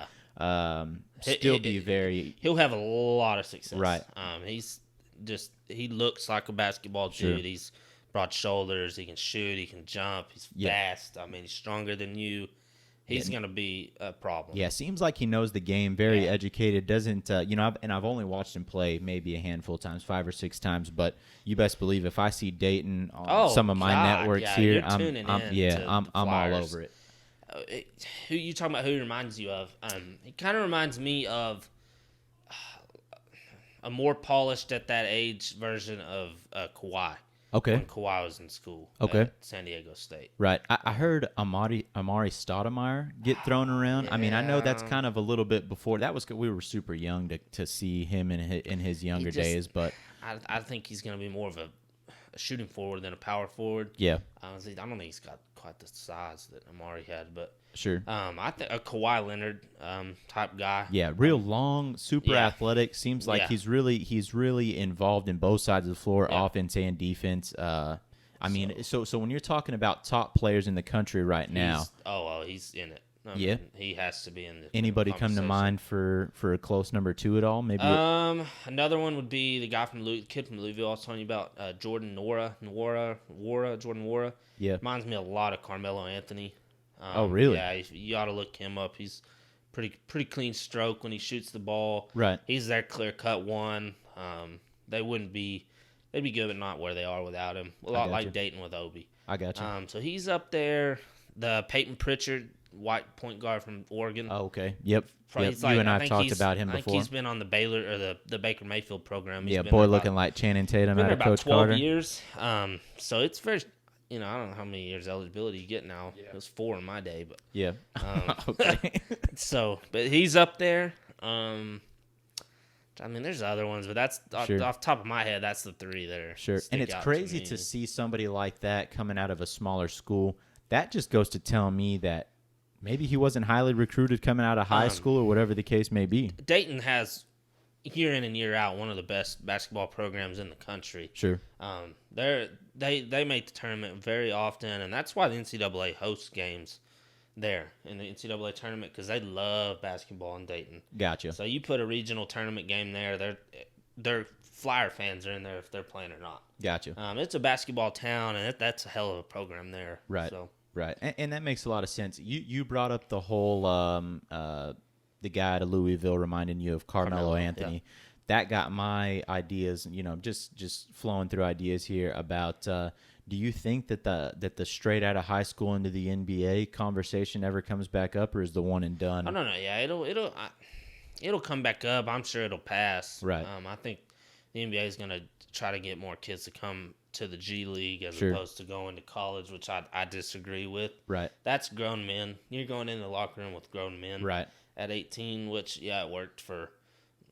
S1: very.
S2: He'll have a lot of success.
S1: Right.
S2: He looks like a basketball dude. He's broad shoulders. He can shoot. He can jump. He's fast. I mean, he's stronger than you. He's going to be a problem.
S1: Yeah, seems like he knows the game, very educated, doesn't, I've only watched him play maybe a handful of times, 5 or 6 times, but you best believe if I see Dayton on some of my networks here, I'm all over it.
S2: Who you talking about? Who he reminds you of? He kind of reminds me of a more polished at that age version of Kawhi.
S1: Okay.
S2: When Kawhi was in school. At San Diego State.
S1: Right. I heard Amari Stoudemire get thrown around. I mean, I know that's kind of a little bit before. We were super young to see him in his younger days, but
S2: I think he's going to be more of a shooting forward than a power forward.
S1: Yeah.
S2: I don't think he's got quite the size that Amari had, but
S1: sure.
S2: I think a Kawhi Leonard type guy.
S1: Yeah, real long, super athletic. Seems like he's really involved in both sides of the floor, offense and defense. I mean, so when you're talking about top players in the country right now,
S2: he's in it. I mean, he has to be in the
S1: anybody come to mind for a close number 2 at all? Maybe.
S2: Another one would be the guy kid from Louisville. I was telling you about Jordan Jordan Nwora.
S1: Yeah,
S2: reminds me a lot of Carmelo Anthony.
S1: Oh, really?
S2: Yeah, you ought to look him up. He's pretty clean stroke when he shoots the ball.
S1: Right.
S2: He's their clear-cut one. They'd be good, but not where they are without him. A lot like Dayton with Obi.
S1: I got you.
S2: So he's up there. The Peyton Pritchard, white point guard from Oregon.
S1: Oh, okay. Yep. You and I have talked about him before.
S2: I think he's been on the Baylor or the Baker Mayfield program.
S1: Looking like Channing Tatum out of Coach Carter.
S2: 12 years. So it's very. I don't know how many years eligibility you get now. Yeah. It was 4 in my day, but
S1: okay.
S2: But he's up there. I mean, there's other ones, but that's off the top of my head. That's the 3 there.
S1: Sure, and it's crazy to see somebody like that coming out of a smaller school. That just goes to tell me that maybe he wasn't highly recruited coming out of high school or whatever the case may be.
S2: Dayton has, year in and year out, one of the best basketball programs in the country.
S1: Sure.
S2: They make the tournament very often, and that's why the NCAA hosts games there in the NCAA tournament, because they love basketball in Dayton.
S1: Gotcha.
S2: So you put a regional tournament game there, their Flyer fans are in there if they're playing or not.
S1: Gotcha.
S2: It's a basketball town, and that's a hell of a program there.
S1: Right.
S2: So.
S1: Right, and that makes a lot of sense. You brought up the whole the guy at Louisville reminding you of Carmelo Anthony. Yeah. That got my ideas, just flowing through ideas here about. Do you think that the straight out of high school into the NBA conversation ever comes back up, or is the one and done?
S2: I don't know. Yeah, it'll come back up. I'm sure it'll pass.
S1: Right.
S2: I think the NBA is going to try to get more kids to come to the G League as opposed to going to college, which I disagree with.
S1: Right.
S2: That's grown men. You're going in the locker room with grown men.
S1: Right.
S2: At 18, which, it worked for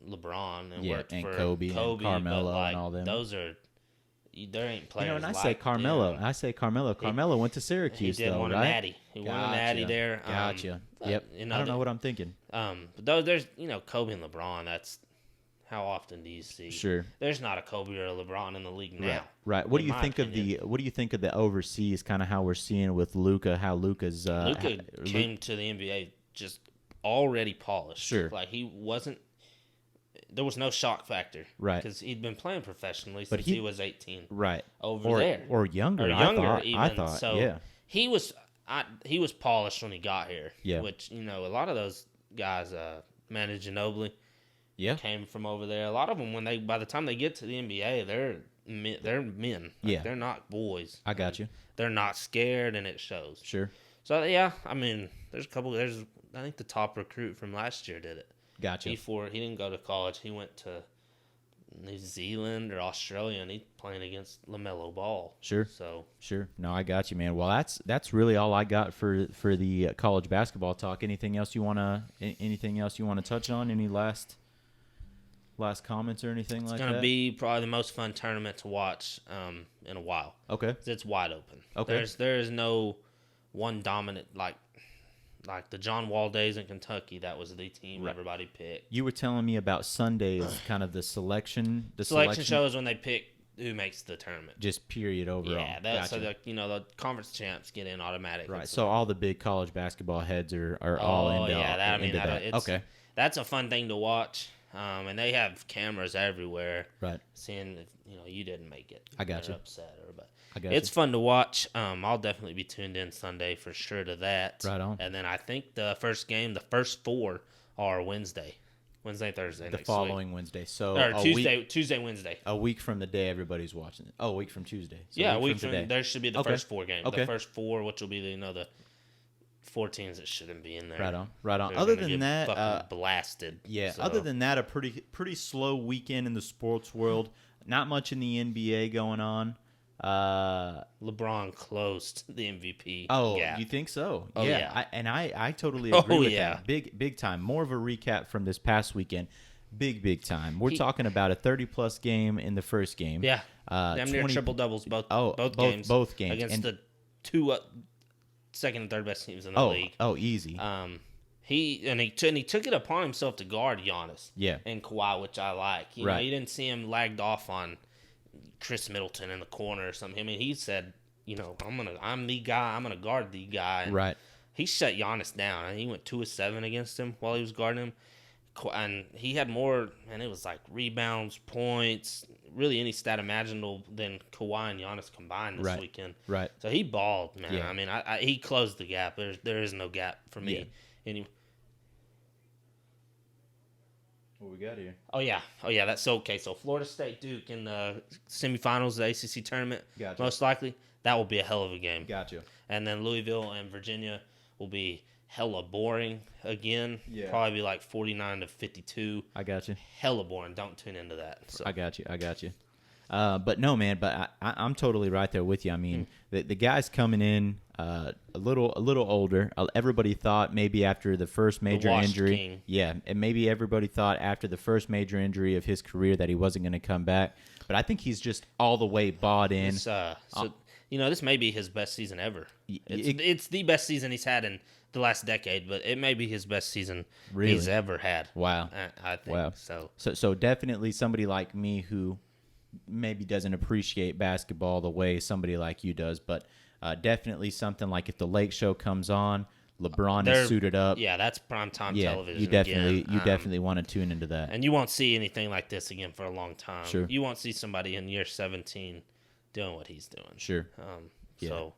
S2: LeBron and worked for
S1: Kobe and Carmelo
S2: but,
S1: and all them.
S2: Those are – there ain't players
S1: and I say Carmelo.
S2: them.
S1: I say Carmelo. Carmelo went to Syracuse,
S2: he did
S1: though,
S2: win
S1: right?
S2: A natty. He won a natty there.
S1: Gotcha. Yep. I don't know what I'm thinking.
S2: But there's, Kobe and LeBron, that's – how often do you see?
S1: Sure.
S2: There's not a Kobe or a LeBron in the league now.
S1: Right. What do you think of the overseas, kind of how we're seeing with Luka, how Luka's
S2: Luka came to the NBA just already polished.
S1: Sure.
S2: Like he wasn't there was no shock factor.
S1: Right.
S2: Because he'd been playing professionally since he was 18.
S1: Right.
S2: There.
S1: Or younger. I thought. So yeah.
S2: He was polished when he got here.
S1: Yeah.
S2: Which, a lot of those guys, Manu Ginobili, came from over there. A lot of them, by the time they get to the NBA, they're men. Like, they're not boys.
S1: I got you.
S2: They're not scared, and it shows.
S1: Sure.
S2: So I mean, there's a couple. I think the top recruit from last year did it.
S1: Gotcha.
S2: He didn't go to college. He went to New Zealand or Australia, and he's playing against LaMelo Ball.
S1: Sure.
S2: So
S1: sure. No, I got you, man. Well, that's really all I got for the college basketball talk. Anything else you wanna touch on? Any last comments or anything like that?
S2: It's going to be probably the most fun tournament to watch in a while.
S1: Okay.
S2: It's wide open.
S1: Okay.
S2: There is no one dominant, like the John Wall days in Kentucky. That was the team everybody picked.
S1: You were telling me about Sunday as kind of the selection.
S2: The selection show is when they pick who makes the tournament.
S1: Just period overall.
S2: Yeah, that's so the conference champs get in automatically.
S1: Right. So all the big college basketball heads are all into that. Okay.
S2: That's a fun thing to watch. And they have cameras everywhere.
S1: Right.
S2: Seeing if you didn't make it.
S1: I got you.
S2: Upset it's fun to watch. I'll definitely be tuned in Sunday for sure to that.
S1: Right on.
S2: And then I think the first 4 are Wednesday, Thursday.
S1: The following Wednesday. So
S2: Tuesday, Wednesday.
S1: A week from the day everybody's watching it. Oh, a week from Tuesday. So
S2: a week from there should be the first 4 games.
S1: Okay.
S2: The first 4, which will be the 4 teams that shouldn't be in there.
S1: Right on.
S2: They're
S1: other than that,
S2: blasted.
S1: Yeah.
S2: So.
S1: Other than that, a pretty slow weekend in the sports world. Not much in the NBA going on.
S2: LeBron closed the MVP.
S1: Oh,
S2: gap.
S1: You think so?
S2: Oh, yeah.
S1: I totally agree with that. Big time. More of a recap from this past weekend. Big time. We're talking about a 30-plus game in the first game.
S2: Yeah. Damn near triple doubles both games.
S1: Both games
S2: against the 2 second and third best teams in the league.
S1: Oh, easy.
S2: He took it upon himself to guard Giannis.
S1: Yeah.
S2: And Kawhi, which I like. You know, you didn't see him lagged off on Chris Middleton in the corner or something. I mean, he said, I'm the guy. I'm gonna guard the guy. And
S1: right.
S2: He shut Giannis down, and he went 2 of 7 against him while he was guarding him. And he had more, and it was like rebounds, points, really any stat imaginable than Kawhi and Giannis combined this weekend.
S1: Right.
S2: So he balled, man.
S1: Yeah.
S2: I mean, he closed the gap. There is no gap for me.
S1: Yeah. What we got here?
S2: Oh yeah. That's okay. So Florida State Duke in the semifinals of the ACC tournament.
S1: Gotcha.
S2: Most likely that will be a hell of a game.
S1: Gotcha.
S2: And then Louisville and Virginia will be hella boring again.
S1: Yeah.
S2: Probably be like 49-52.
S1: I got you.
S2: Hella boring. Don't tune into that. So.
S1: I got you. But no, man. But I'm totally right there with you. I mean, the guys coming in a little older. Everybody thought maybe after the first major injury,
S2: King.
S1: Yeah, and maybe everybody thought after the first major injury of his career that he wasn't going to come back. But I think he's just all the way bought in.
S2: This may be his best season ever. It's the best season he's had in the last decade, but it may be his best season he's ever had.
S1: Wow,
S2: I think so.
S1: So definitely somebody like me who maybe doesn't appreciate basketball the way somebody like you does, but definitely something like if the Lake Show comes on, LeBron is suited up.
S2: Yeah, that's primetime television.
S1: You definitely want to tune into that.
S2: And you won't see anything like this again for a long time.
S1: Sure.
S2: You won't see somebody in year 17 doing what he's doing.
S1: Sure.
S2: So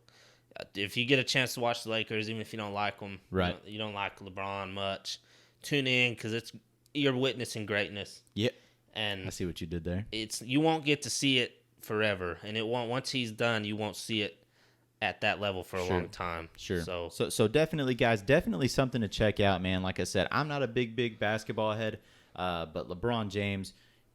S2: if you get a chance to watch the Lakers, even if you don't like them,
S1: right?
S2: You don't like LeBron much, tune in because you're witnessing greatness.
S1: Yep.
S2: And
S1: I see what you did there.
S2: You won't get to see it forever, and once he's done, you won't see it at that level for a long time.
S1: Sure.
S2: So
S1: definitely, guys, definitely something to check out, man. Like I said, I'm not a big basketball head, but LeBron James,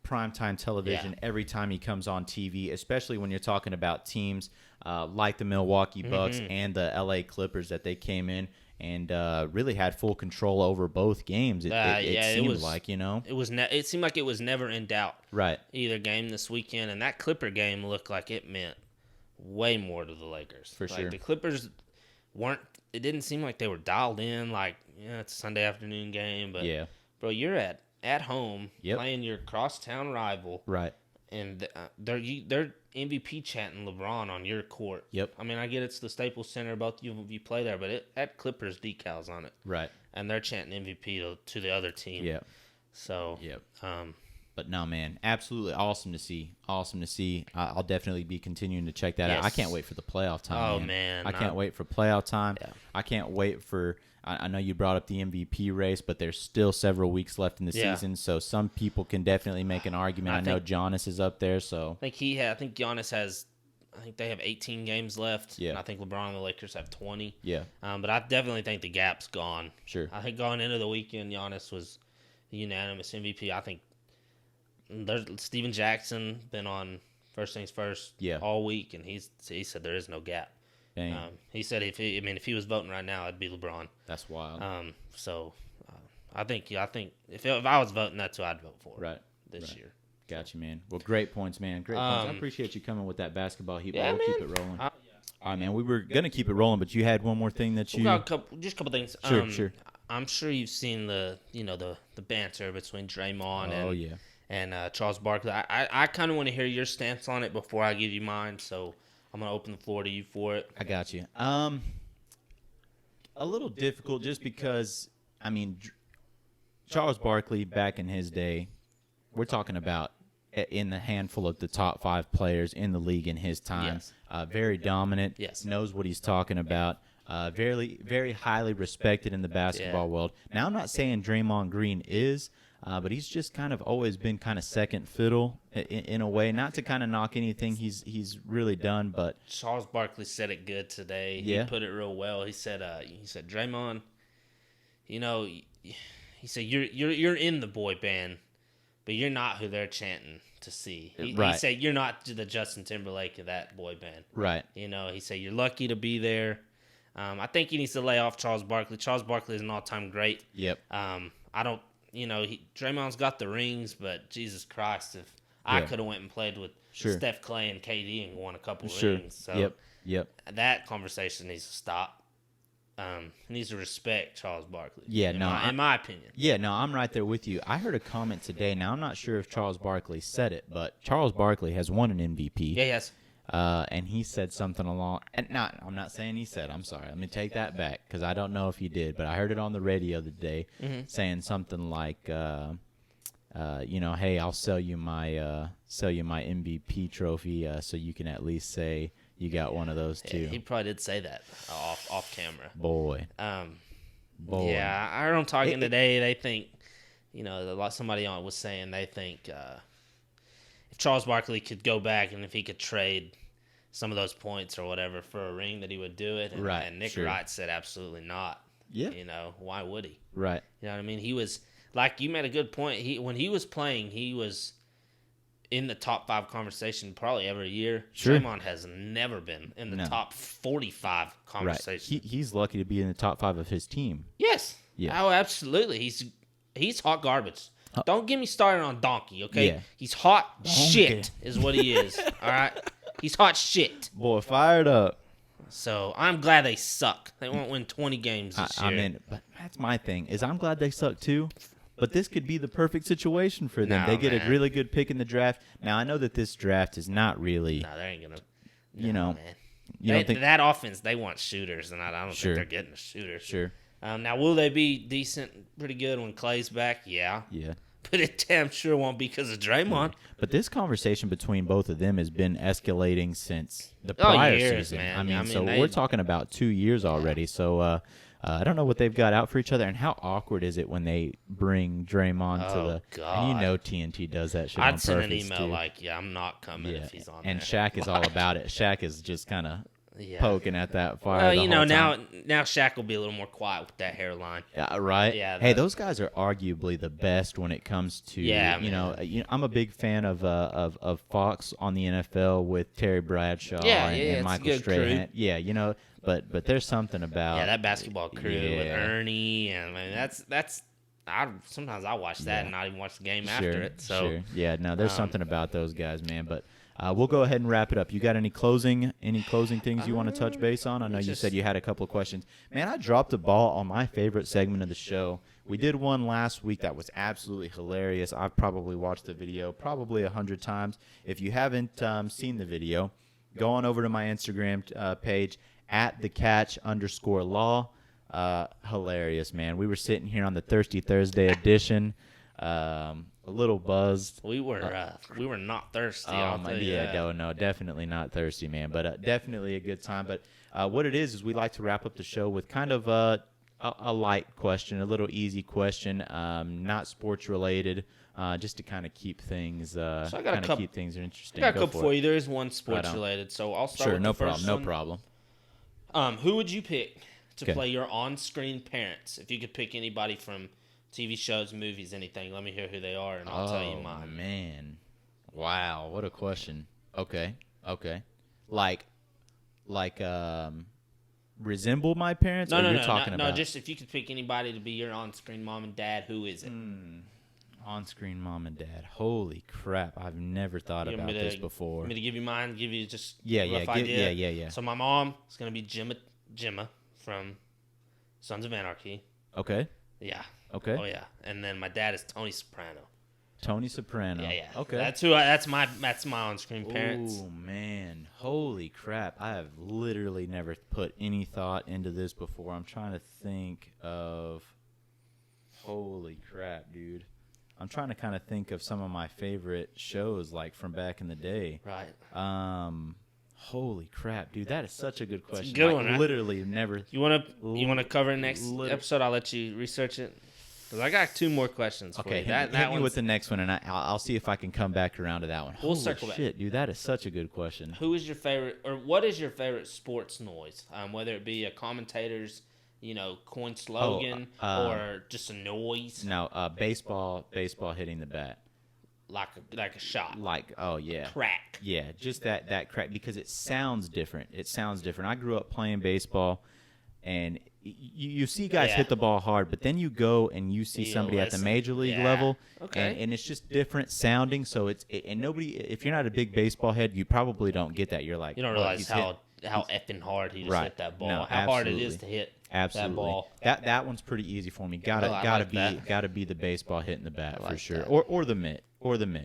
S1: primetime television every time he comes on TV, especially when you're talking about teams like the Milwaukee Bucks and the LA Clippers that they came in and really had full control over both games. It seemed like,
S2: it seemed like it was never in doubt.
S1: Right.
S2: Either game this weekend, and that Clipper game looked like it meant way more to the Lakers.
S1: For sure.
S2: The Clippers weren't. It didn't seem like they were dialed in. Like, it's a Sunday afternoon game, but bro, you're at home playing your crosstown rival,
S1: right?
S2: And they're MVP chanting LeBron on your court.
S1: Yep.
S2: I mean, I get it's the Staples Center, both of you play there, but it had Clippers decals on it,
S1: right?
S2: And they're chanting MVP to the other team.
S1: Yeah.
S2: So.
S1: Yep. But no, man, absolutely awesome to see. I'll definitely be continuing to check that out. I can't wait for the playoff time.
S2: Oh, man.
S1: I can't wait for playoff time.
S2: Yeah.
S1: I can't wait for. I know you brought up the MVP race, but there's still several weeks left in the season, so some people can definitely make an argument. I know Giannis is up there, so
S2: I think Giannis has. I think they have 18 games left.
S1: Yeah.
S2: And I think LeBron and the Lakers have 20.
S1: Yeah.
S2: But I definitely think the gap's gone.
S1: Sure.
S2: I think going into the weekend, Giannis was the unanimous MVP. I think Steven Jackson been on First Things First all week, and he said there is no gap. He said if he was voting right now, it'd be LeBron.
S1: That's wild.
S2: I think if I was voting, that's who I'd vote for.
S1: Right.
S2: This year.
S1: Gotcha, man. Well, great points, man. Great points. I appreciate you coming with that basketball heat. We'll keep it rolling. All right, man. We were gonna keep it rolling, but you had one more thing that you.
S2: Just a couple things.
S1: Sure.
S2: I'm sure you've seen the banter between Draymond and Charles Barkley. I kind of want to hear your stance on it before I give you mine, so I'm going to open the floor to you for it.
S1: I got you. A little difficult just because, I mean, Charles Barkley back in his day, we're talking about in the handful of the top 5 players in the league in his time.
S2: Yes.
S1: Very dominant.
S2: Yes.
S1: Knows what he's talking about. Very, very highly respected in the basketball world. Now, I'm not saying Draymond Green is, but he's just kind of always been kind of second fiddle in a way. Not to kind of knock anything he's really done, but
S2: Charles Barkley said it good today. He put it real well. He said, Draymond, you know, he said you're in the boy band, but you're not who they're chanting to see. He said you're not the Justin Timberlake of that boy band.
S1: Right.
S2: You know, he said you're lucky to be there. I think he needs to lay off Charles Barkley. Charles Barkley is an all-time great.
S1: Yep.
S2: I don't, Draymond's got the rings, but Jesus Christ, if I could have went and played with Steph Clay and KD and won a couple rings. So
S1: yep.
S2: That conversation needs to stop. He needs to respect Charles Barkley.
S1: Yeah,
S2: in my opinion.
S1: Yeah, no, I'm right there with you. I heard a comment today. Now, I'm not sure if Charles Barkley said it, but Charles Barkley has won an MVP.
S2: Yeah, yes.
S1: And he said something along, and I'm not saying he said, I'm sorry. Let me take that back because I don't know if he did, but I heard it on the radio today saying something like, hey, I'll sell you my MVP trophy so you can at least say you got one of those too.
S2: He probably did say that off camera.
S1: Boy.
S2: Yeah, I heard him talking today. They think, somebody on was saying they think if Charles Barkley could go back and if he could trade some of those points or whatever for a ring, that he would do it. And Nick Wright said absolutely not.
S1: Yeah.
S2: Why would he?
S1: Right.
S2: You know what I mean? He was, like you made a good point. When he was playing, he was in the top 5 conversation probably every year.
S1: Sure.
S2: Draymond has never been in the top 45 conversation.
S1: Right. He's lucky to be in the top 5 of his team.
S2: Yes.
S1: Yeah.
S2: Oh, absolutely. He's hot garbage. Don't get me started on Donkey, okay?
S1: Yeah.
S2: He's hot shit is what he is, all right? He's hot shit.
S1: Boy, fired up.
S2: So I'm glad they suck. They won't win 20 games this year.
S1: I mean, but that's my thing, is I'm glad they suck too. But this could be the perfect situation for them. They get a really good pick in the draft. Now, I know that this draft is not really...
S2: No, they ain't going to...
S1: Man.
S2: You don't think... That offense, they want shooters, and I don't think they're getting a shooter.
S1: Sure.
S2: Now, will they be decent, pretty good when Clay's back? Yeah.
S1: Yeah.
S2: But it damn sure won't be because of Draymond.
S1: But this conversation between both of them has been escalating since the prior season.
S2: Man.
S1: I mean, we're talking about 2 years already. So I don't know what they've got out for each other, and how awkward is it when they bring Draymond to the?
S2: God.
S1: And TNT does that shit.
S2: I'd send an email like, I'm not coming if he's on.
S1: And
S2: there.
S1: Shaq is all about it. Shaq is just kind of poking at that fire.
S2: Well, now Shaq will be a little more quiet with that hairline.
S1: Yeah, right.
S2: Yeah.
S1: Hey, those guys are arguably the best when it comes to. I'm a big fan of Fox on the NFL with Terry Bradshaw and Michael Strahan. Yeah, but there's something about
S2: that basketball crew with Ernie, and that's. Sometimes I watch that and not even watch the game after it. So
S1: yeah, no, there's something about those guys, man. But we'll go ahead and wrap it up. You got any closing things you want to touch base on? I know you said you had a couple of questions. Man, I dropped the ball on my favorite segment of the show. We did one last week that was absolutely hilarious. I've probably watched the video probably 100 times. If you haven't seen the video, go on over to my Instagram page @thecatch_law. Hilarious, man. We were sitting here on the Thirsty Thursday edition, a little buzzed.
S2: We were not thirsty.
S1: No, definitely not thirsty, man. But definitely a good time. But what it is we like to wrap up the show with kind of a light question, a little easy question, not sports related, just to kind of keep things keep things interesting.
S2: I got a couple for you. There is one sports related, so I'll start with the first one.
S1: No problem.
S2: Who would you pick to play your on-screen parents? If you could pick anybody from TV shows, movies, anything, let me hear who they are, and I'll tell you mine.
S1: Oh, man. Wow, what a question. Okay. Like, resemble my parents?
S2: No, just if you could pick anybody to be your on-screen mom and dad, who is it?
S1: On-screen mom and dad. Holy crap, I've never thought about this before.
S2: Want me to give you mine? Give you just
S1: a
S2: rough idea?
S1: Yeah.
S2: So my mom is going to be Gemma from Sons of Anarchy.
S1: Okay.
S2: Yeah.
S1: Okay.
S2: Oh, yeah. And then my dad is Tony Soprano.
S1: Tony Soprano.
S2: Yeah.
S1: Okay.
S2: That's my on-screen parents.
S1: Oh man, holy crap! I have literally never put any thought into this before. I'm trying to think of. Holy crap, dude! I'm trying to kind of think of some of my favorite shows, like from back in the day.
S2: Right.
S1: Holy crap, dude! That is such a good question.
S2: It's a good one, right?
S1: Literally never.
S2: You wanna cover it next episode? I'll let you research it. Because I got 2 more questions for you.
S1: Hit me with the next one, and I'll see if I can come back around to that one.
S2: We'll circle back.
S1: Shit, dude, that is such a good question.
S2: Who is your favorite, or what is your favorite sports noise? Whether it be a commentator's, coin slogan or just a noise.
S1: No, baseball hitting the bat.
S2: Like a shot.
S1: Oh yeah.
S2: Crack.
S1: Yeah, just that crack, because it sounds different. I grew up playing baseball, and you see guys hit the ball hard, but then you go and you see somebody at the major league level, and it's just different sounding. So and nobody, if you're not a big baseball head, you probably don't get that. You're like,
S2: you don't realize how effing hard he just hit that ball. No, how hard it is to hit that ball.
S1: That one's pretty easy for me. Gotta be the baseball hitting the bat for sure, or the mitt,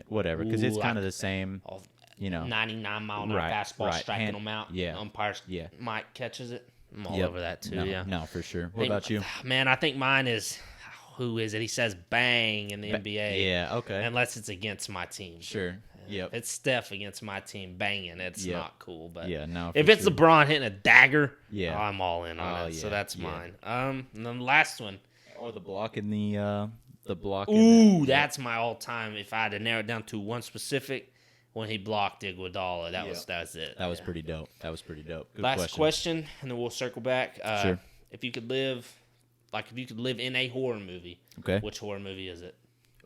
S1: whatever, because it's kind of the same.
S2: 99 mile an hour fastball striking them out.
S1: Yeah,
S2: umpires.
S1: Yeah,
S2: Mike catches it. I'm all over that too.
S1: No, for sure. What about you?
S2: Man, I think mine is, who is it? He says bang in the NBA.
S1: Yeah, okay.
S2: Unless it's against my team.
S1: Sure. Yep.
S2: If it's Steph against my team banging, it's not cool. But
S1: if
S2: it's LeBron hitting a dagger, I'm all in on it.
S1: Yeah,
S2: so that's mine. And then the last one.
S1: Or the block in the block.
S2: Ooh, that's my all-time. If I had to narrow it down to one specific. When he blocked Iguodala, that was it.
S1: That was pretty dope. Good
S2: Last question, and then we'll circle back.
S1: Sure.
S2: If you could live in a horror movie, which horror movie is it?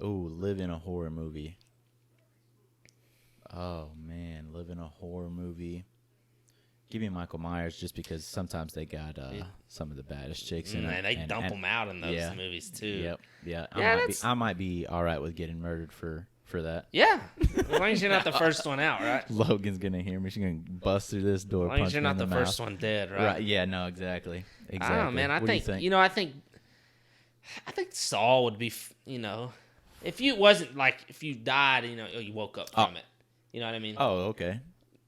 S1: Oh, live in a horror movie. Oh man, live in a horror movie. Give me Michael Myers, just because sometimes they got some of the baddest chicks in it.
S2: And they dump them out in those movies too.
S1: Yep. Yeah. I might be all right with getting murdered for that.
S2: Yeah. As long as you're not the first one out, right?
S1: Logan's going to hear me. She's going to bust through this door.
S2: As long as you're not the first one dead, right?
S1: Yeah, no, exactly.
S2: I don't know, man. I think Saul would be, if you died, you woke up from it. You know what I mean?
S1: Oh, okay.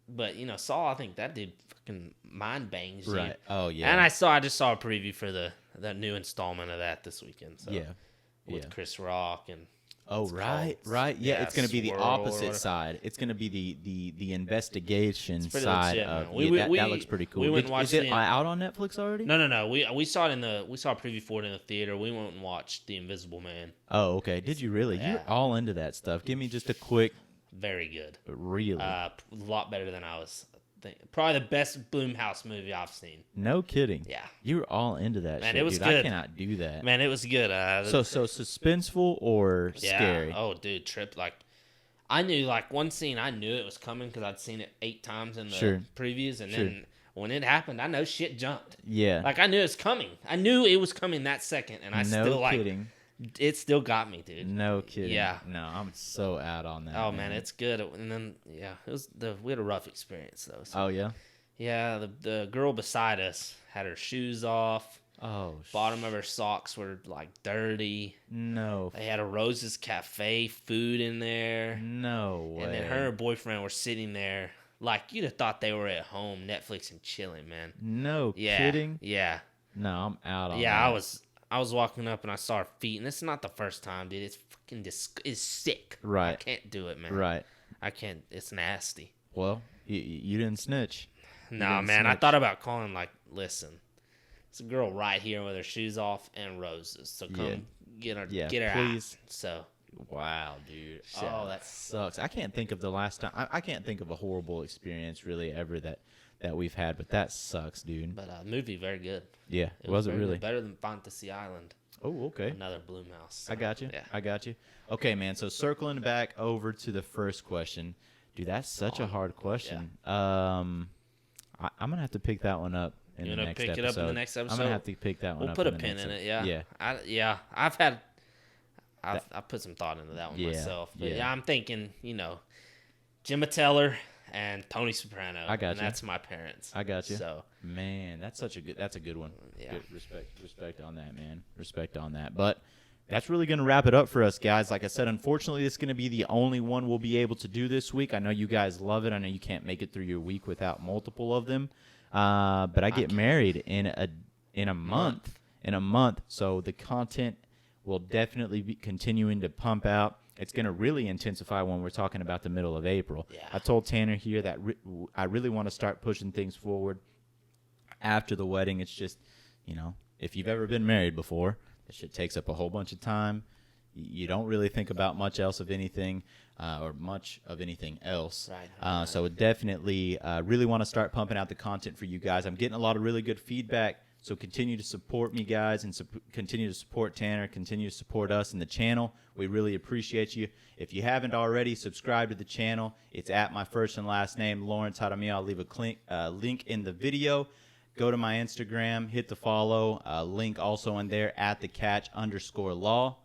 S2: But, Saul, I think that dude fucking mind bangs you.
S1: Right. Oh, yeah.
S2: And I just saw a preview for the new installment of that this weekend. So, with Chris Rock and...
S1: Oh, right. Yeah, it's going to be the opposite side. It's going to be the investigation side of that looks pretty cool. Is it out on Netflix already?
S2: No. We saw it we saw a preview for it in the theater. We went and watched The Invisible Man.
S1: Oh, okay. Did you really? Yeah. You're all into that stuff. Give me just a quick.
S2: Very good.
S1: Really?
S2: A lot better than I was thinking. Probably the best Blumhouse movie I've seen.
S1: No kidding.
S2: Yeah.
S1: You were all into that shit,
S2: it was
S1: dude.
S2: good.
S1: I cannot do that.
S2: Man, it was good.
S1: So suspenseful or scary?
S2: Oh, dude, trip. I knew, one scene, I knew it was coming because I'd seen it 8 times in the previews. And then when it happened, I know shit jumped.
S1: Yeah.
S2: I knew it was coming. I knew it was coming that second. And I
S1: kidding.
S2: It still got me, dude.
S1: No kidding.
S2: Yeah.
S1: No, I'm so out on that.
S2: Oh, man, it's good. And then, we had a rough experience, though. So.
S1: Oh, yeah?
S2: Yeah, the girl beside us had her shoes off.
S1: Oh,
S2: bottom of her socks were, dirty.
S1: No.
S2: They had a Rose's Cafe food in there.
S1: No way.
S2: And then her and her boyfriend were sitting there. You'd have thought they were at home, Netflix and chilling, man.
S1: No kidding?
S2: Yeah.
S1: No, I'm out on that.
S2: Yeah, I was walking up and I saw her feet, and it's not the first time, dude. It's fucking it's sick.
S1: Right.
S2: I can't do it, man.
S1: Right.
S2: I can't. It's nasty.
S1: Well, you didn't snitch.
S2: Nah, man. I thought about calling, listen, it's a girl right here with her shoes off and roses. So come get her
S1: please.
S2: Out. So.
S1: Wow, dude. Oh, that sucks. I can't think of the last time. I can't think of a horrible experience really ever that we've had, but that sucks, dude.
S2: But movie, very good.
S1: Yeah, was it really?
S2: Better than Fantasy Island.
S1: Oh, okay.
S2: Another Blumhouse. So,
S1: I got you.
S2: Yeah.
S1: I got you. Okay, man. So circling back over to the first question, dude, that's such a hard question. Yeah. I'm gonna have to pick that one up in the next episode.
S2: Pick it up in the next episode.
S1: I'm gonna have to pick that one up.
S2: We'll put a pin in it. Yeah.
S1: Yeah.
S2: I've put some thought into that one myself. But I'm thinking, Gemma Teller and Tony Soprano.
S1: I got you.
S2: And that's my parents.
S1: I got you.
S2: So
S1: man, that's a good one.
S2: Yeah.
S1: Good respect on that, man. Respect on that. But that's really going to wrap it up for us, guys. Like I said, unfortunately, it's going to be the only one we'll be able to do this week. I know you guys love it. I know you can't make it through your week without multiple of them. But I get married in a month. So the content will definitely be continuing to pump out. It's going to really intensify when we're talking about the middle of April. Yeah. I told Tanner here that I really want to start pushing things forward after the wedding. It's just, if you've ever been married before, this shit takes up a whole bunch of time. You don't really think about much else of anything or much of anything else. Right. So definitely really want to start pumping out the content for you guys. I'm getting a lot of really good feedback. So continue to support me, guys, and continue to support Tanner. Continue to support us in the channel. We really appreciate you. If you haven't already, subscribe to the channel. It's at my first and last name, Lawrence Jaramillo. I'll leave a link in the video. Go to my Instagram, hit the follow. Link also in there at @thecatch_law.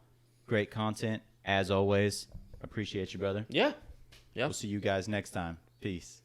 S1: Great content, as always. Appreciate you, brother.
S2: Yeah.
S1: We'll see you guys next time. Peace.